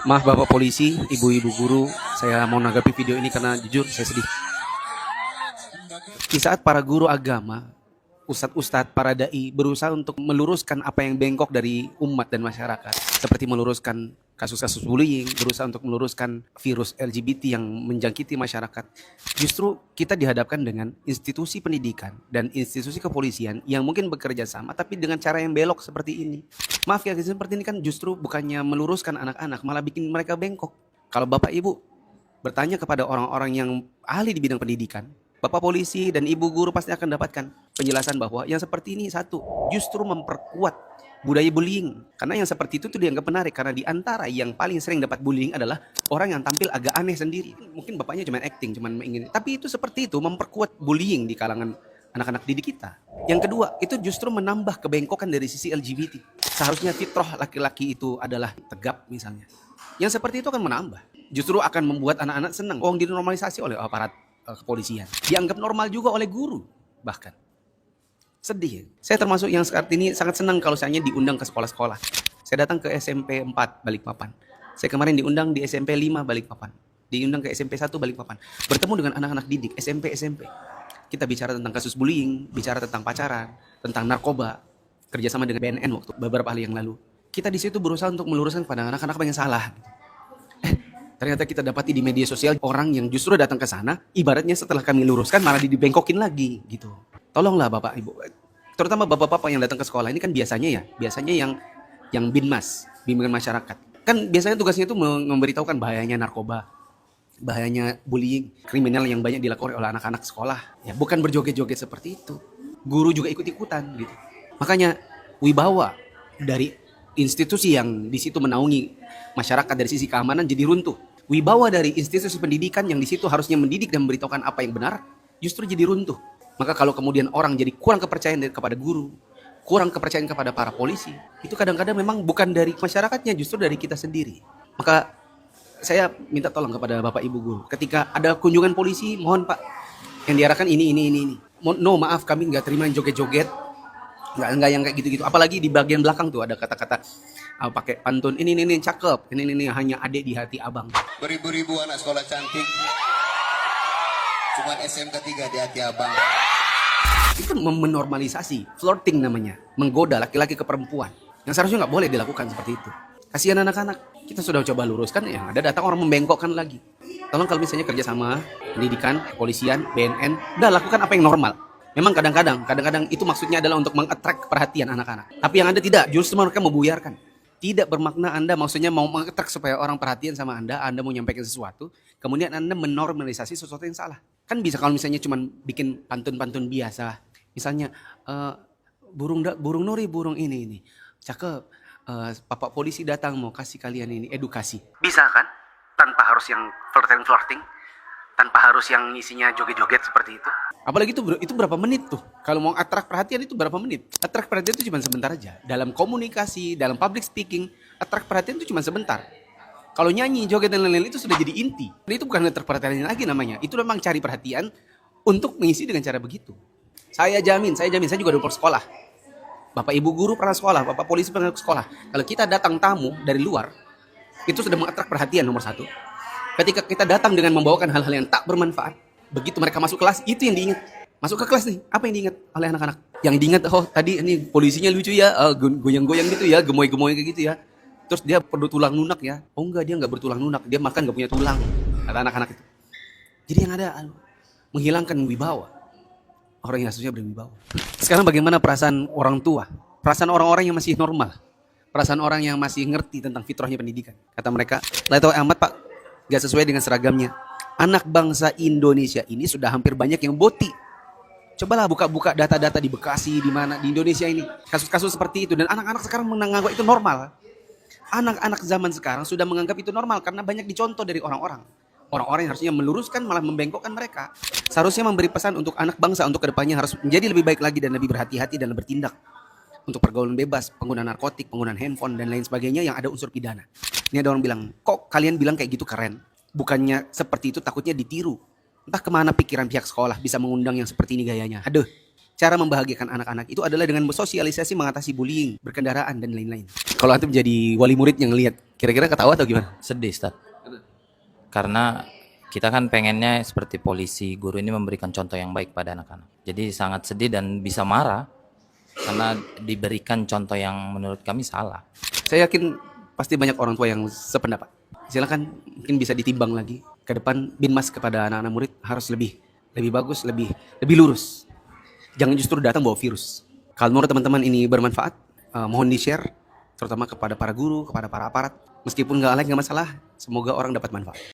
Maaf Bapak Polisi, Ibu-ibu guru, saya mau menanggapi video ini karena jujur saya sedih. Di saat para guru agama, ustadz-ustadz, para dai berusaha untuk meluruskan apa yang bengkok dari umat dan masyarakat, seperti meluruskan kasus-kasus bullying, berusaha untuk meluruskan virus LGBT yang menjangkiti masyarakat. Justru kita dihadapkan dengan institusi pendidikan dan institusi kepolisian yang mungkin bekerja sama tapi dengan cara yang belok seperti ini. Maaf ya, seperti ini kan justru bukannya meluruskan anak-anak, malah bikin mereka bengkok. Kalau Bapak Ibu bertanya kepada orang-orang yang ahli di bidang pendidikan, Bapak polisi dan ibu guru pasti akan dapatkan penjelasan bahwa yang seperti ini satu, justru memperkuat budaya bullying. Karena yang seperti itu tuh dianggap menarik karena di antara yang paling sering dapat bullying adalah orang yang tampil agak aneh sendiri. Mungkin bapaknya cuma acting, cuma ingin. Tapi itu seperti itu memperkuat bullying di kalangan anak-anak didik kita. Yang kedua, itu justru menambah kebengkokan dari sisi LGBT. Seharusnya fitrah laki-laki itu adalah tegap misalnya. Yang seperti itu akan menambah. Justru akan membuat anak-anak senang. Oh, dinormalisasi oleh aparat kepolisian. Dianggap normal juga oleh guru bahkan. Sedih. Saya termasuk yang saat ini sangat senang kalau saya diundang ke sekolah-sekolah. Saya datang ke SMP 4 Balikpapan. Saya kemarin diundang di SMP 5 Balikpapan. Diundang ke SMP 1 Balikpapan. Bertemu dengan anak-anak didik SMP. Kita bicara tentang kasus bullying, bicara tentang pacaran, tentang narkoba, kerjasama dengan BNN waktu beberapa hari yang lalu. Kita di situ berusaha untuk meluruskan kepada anak-anak apa yang salah. Ternyata kita dapati di media sosial orang yang justru datang ke sana, ibaratnya setelah kami luruskan malah dibengkokin lagi gitu. Tolonglah Bapak Ibu, terutama Bapak-bapak yang datang ke sekolah ini kan biasanya yang binmas, bimbingan masyarakat. Kan biasanya tugasnya itu memberitahukan bahayanya narkoba, bahayanya bullying, kriminal yang banyak dilakukan oleh anak-anak sekolah. Ya, bukan berjoget-joget seperti itu. Guru juga ikut-ikutan gitu. Makanya wibawa dari institusi yang di situ menaungi masyarakat dari sisi keamanan jadi runtuh. Wibawa dari institusi pendidikan yang di situ harusnya mendidik dan memberitahukan apa yang benar, justru jadi runtuh. Maka kalau kemudian orang jadi kurang kepercayaan kepada guru, kurang kepercayaan kepada para polisi, itu kadang-kadang memang bukan dari masyarakatnya, justru dari kita sendiri. Maka saya minta tolong kepada Bapak Ibu guru, ketika ada kunjungan polisi, mohon Pak, yang diarahkan ini. No, maaf kami nggak terima yang joget-joget, nggak yang kayak gitu-gitu. Apalagi di bagian belakang tuh ada kata-kata pakai pantun ini cakep, ini hanya adik di hati abang. Beribu-ribu anak sekolah cantik, cuman SMK 3 di hati abang. Itu menormalisasi, flirting namanya, menggoda laki-laki ke perempuan. Yang seharusnya nggak boleh dilakukan seperti itu. Kasihan anak-anak. Kita sudah coba luruskan, ya ada datang orang membengkokkan lagi. Tolong kalau misalnya kerjasama pendidikan, kepolisian, BNN, udah lakukan apa yang normal. Memang kadang-kadang itu maksudnya adalah untuk mengattract perhatian anak-anak. Tapi yang ada tidak, justru mereka membuyarkan. Tidak bermakna Anda maksudnya mau mengattract supaya orang perhatian sama Anda mau menyampaikan sesuatu, kemudian Anda menormalisasi sesuatu yang salah. Kan bisa kalau misalnya cuma bikin pantun-pantun biasa. Misalnya, burung nuri, burung ini. Cakep, Bapak polisi datang mau kasih kalian ini edukasi. Bisa kan? Tanpa harus yang flirting, tanpa harus yang isinya joget-joget seperti itu. Apalagi itu berapa menit tuh? Kalau mau attract perhatian itu berapa menit? Attract perhatian itu cuma sebentar aja. Dalam komunikasi, dalam public speaking, attract perhatian itu cuma sebentar. Kalau nyanyi, joget dan lain-lain itu sudah jadi inti. Dan itu bukan attract perhatian lagi namanya. Itu memang cari perhatian untuk mengisi dengan cara begitu. Saya jamin, saya juga dulu sekolah. Bapak Ibu guru pernah sekolah, Bapak polisi pernah sekolah. Kalau kita datang tamu dari luar, itu sudah mengattract perhatian nomor satu. Ketika kita datang dengan membawakan hal-hal yang tak bermanfaat, begitu mereka masuk kelas, itu yang diingat. Masuk ke kelas nih, apa yang diingat oleh anak-anak? Yang diingat, oh tadi ini polisinya lucu ya, goyang-goyang gitu ya, gemoy-gemoy kayak gitu ya. Terus dia perlu tulang lunak ya. Oh enggak, dia enggak bertulang lunak, dia makan enggak punya tulang. Kata anak-anak itu. Jadi yang ada menghilangkan wibawa. Orang yang harusnya berwibawa. Sekarang bagaimana perasaan orang tua? Perasaan orang-orang yang masih normal. Perasaan orang yang masih ngerti tentang fitrahnya pendidikan. Kata mereka, "Lah amat Pak, gak sesuai dengan seragamnya. Anak bangsa Indonesia ini sudah hampir banyak yang boti. Cobalah buka-buka data-data di Bekasi, di mana di Indonesia ini. Kasus-kasus seperti itu. Dan anak-anak sekarang menganggap itu normal. Anak-anak zaman sekarang sudah menganggap itu normal karena banyak dicontoh dari orang-orang. Orang-orang yang harusnya meluruskan malah membengkokkan mereka. Seharusnya memberi pesan untuk anak bangsa untuk kedepannya harus menjadi lebih baik lagi dan lebih berhati-hati dan bertindak. Untuk pergaulan bebas, penggunaan narkotik, penggunaan handphone, dan lain sebagainya yang ada unsur pidana. Ini ada orang bilang, kok kalian bilang kayak gitu keren? Bukannya seperti itu takutnya ditiru. Entah kemana pikiran pihak sekolah bisa mengundang yang seperti ini gayanya. Aduh, cara membahagiakan anak-anak itu adalah dengan bersosialisasi mengatasi bullying, berkendaraan, dan lain-lain. Kalau antum jadi wali murid yang lihat, kira-kira ketawa atau gimana? Sedih, Ustaz. Karena kita kan pengennya seperti polisi, guru ini memberikan contoh yang baik pada anak-anak. Jadi sangat sedih dan bisa marah karena diberikan contoh yang menurut kami salah. Saya yakin pasti banyak orang tua yang sependapat. Silakan, mungkin bisa ditimbang lagi. Ke depan Binmas kepada anak-anak murid harus lebih bagus, lebih lurus. Jangan justru datang bawa virus. Kalau menurut teman-teman ini bermanfaat, mohon di-share, terutama kepada para guru, kepada para aparat. Meskipun nggak like, nggak masalah, semoga orang dapat manfaat.